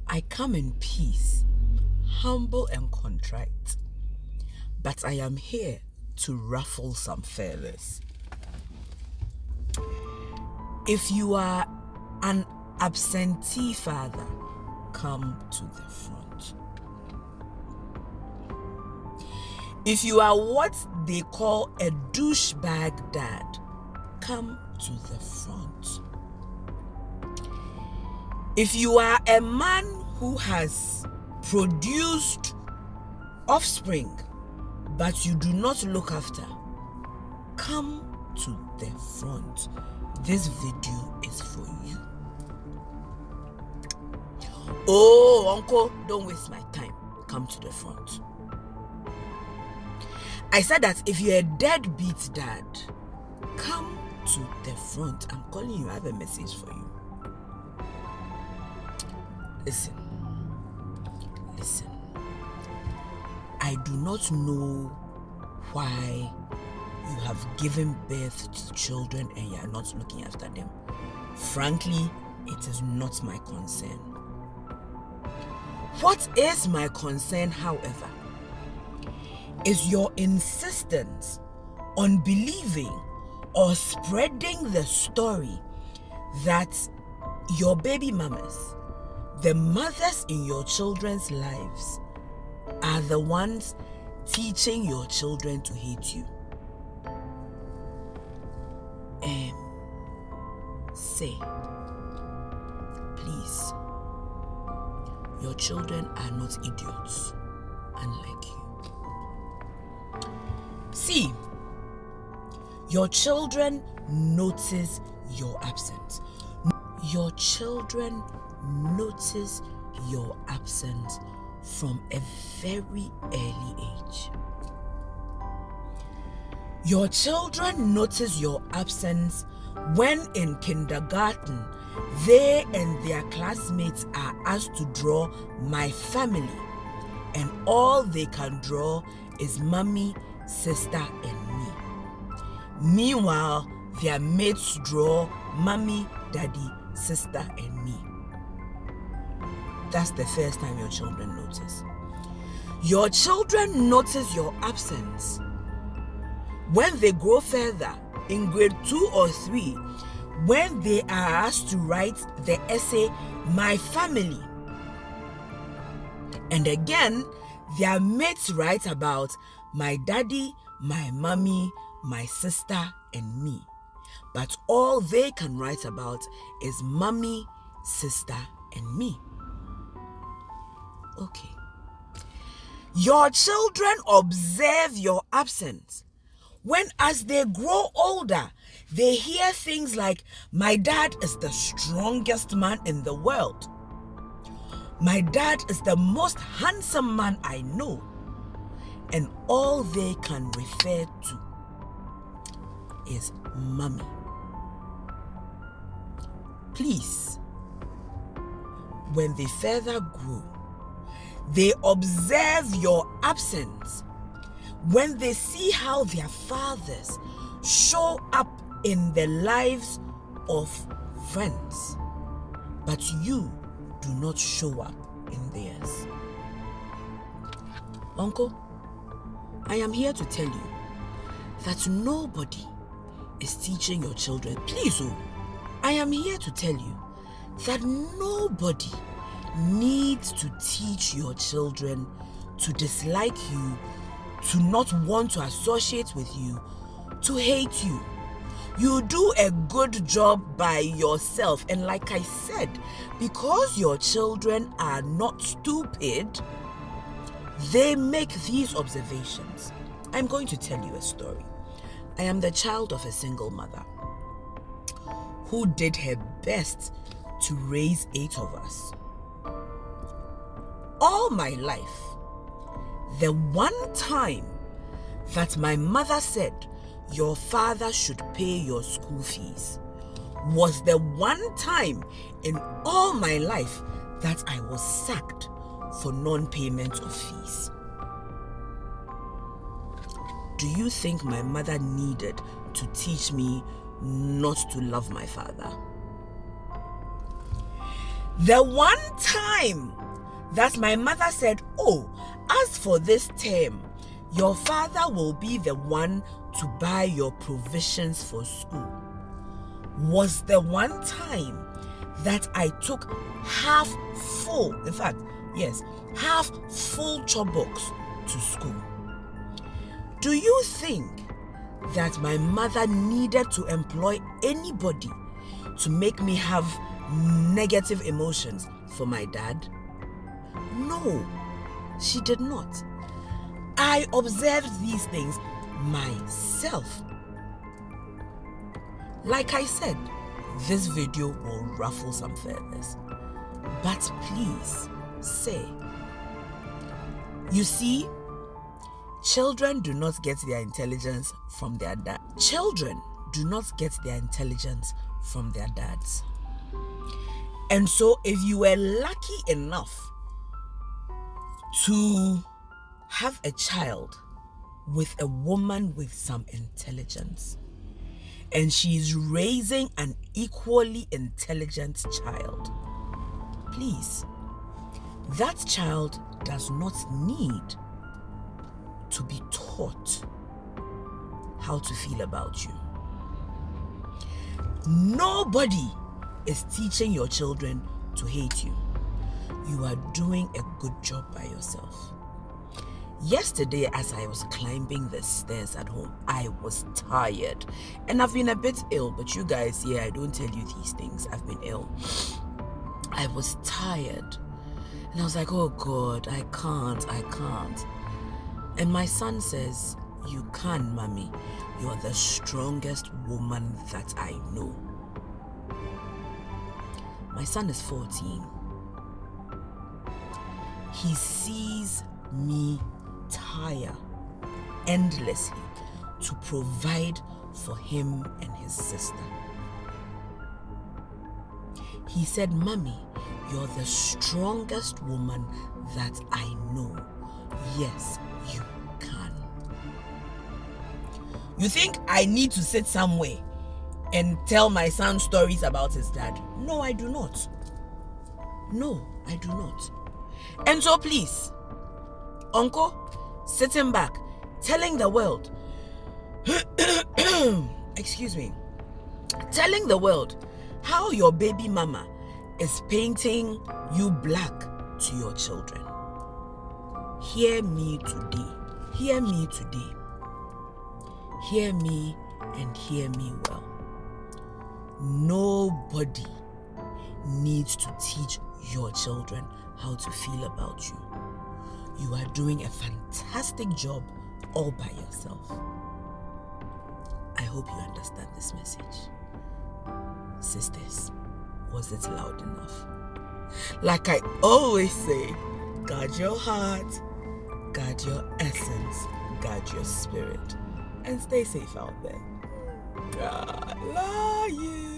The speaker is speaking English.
I come in peace, humble and contrite, but I am here to ruffle some feathers. If you are an absentee father, come to the front. If you are what they call a douchebag dad, come to the front. If you are a man who has produced offspring, but you do not look after, come to the front. This video is for you. Oh, uncle, don't waste my time. Come to the front. I said that if you're a deadbeat dad, come to the front. I'm calling you. I have a message for you. Listen. I do not know why you have given birth to children and you are not looking after them. Frankly, it is not my concern. What is my concern, however, is your insistence on believing or spreading the story that your baby mamas, the mothers in your children's lives, are the ones teaching your children to hate you. Say, please, your children are not idiots, unlike you. See, your children notice your absence. Your children notice your absence from a very early age. Your children notice your absence when in kindergarten, they and their classmates are asked to draw my family, and all they can draw is mommy, sister, and me. Meanwhile, their mates draw mommy, daddy, sister, and me. That's the first time your children notice. Your children notice your absence when they grow further in grade 2 or 3, when they are asked to write the essay, My Family. And again, their mates write about my daddy, my mommy, my sister, and me. But all they can write about is mommy, sister, and me. Okay. Your children observe your absence when, as they grow older, they hear things like, my dad is the strongest man in the world. My dad is the most handsome man I know. And all they can refer to is mommy. Please, when they further grow, they observe your absence when they see how their fathers show up in the lives of friends, but you do not show up in theirs. Uncle, I am here to tell you that nobody is teaching your children. Please, I am here to tell you that nobody needs to teach your children to dislike you, to not want to associate with you, to hate you. You do a good job by yourself. And like I said, because your children are not stupid, they make these observations. I'm going to tell you a story. I am the child of a single mother who did her best to raise 8 of us. All my life, the one time that my mother said, your father should pay your school fees, was the one time in all my life that I was sacked for non-payment of fees. Do you think my mother needed to teach me not to love my father? The one time that my mother said, "Oh, as for this term, your father will be the one to buy your provisions for school," was the one time that I took half full chop box to school. Do you think that my mother needed to employ anybody to make me have negative emotions for my dad? No, she did not. I observed these things myself. Like I said, this video will ruffle some feathers, but please say, you see, children do not get their intelligence from their dad. Children do not get their intelligence from their dads. And so if you were lucky enough to have a child with a woman with some intelligence, and she's raising an equally intelligent child, please, that child does not need to be taught how to feel about you. Nobody is teaching your children to hate you. You are doing a good job by yourself. Yesterday, as I was climbing the stairs at home, I was tired. And I've been a bit ill, but you guys, I don't tell you these things. I've been ill. I was tired. And I was like, oh God, I can't. And my son says, "You can, mommy. You're the strongest woman that I know." My son is 14. He sees me tire endlessly to provide for him and his sister. He said, "Mommy, you're the strongest woman that I know. Yes, you can." You think I need to sit somewhere and tell my son stories about his dad? No, I do not. No, I do not. And so please, Uncle, sitting back, telling the world, excuse me, telling the world how your baby mama is painting you black to your children. Hear me today. Hear me today. Hear me and hear me well. Nobody needs to teach your children how to feel about you. You are doing a fantastic job all by yourself. I hope you understand this message. Sisters, was it loud enough? Like I always say, guard your heart, guard your essence, guard your spirit, and stay safe out there. God love you.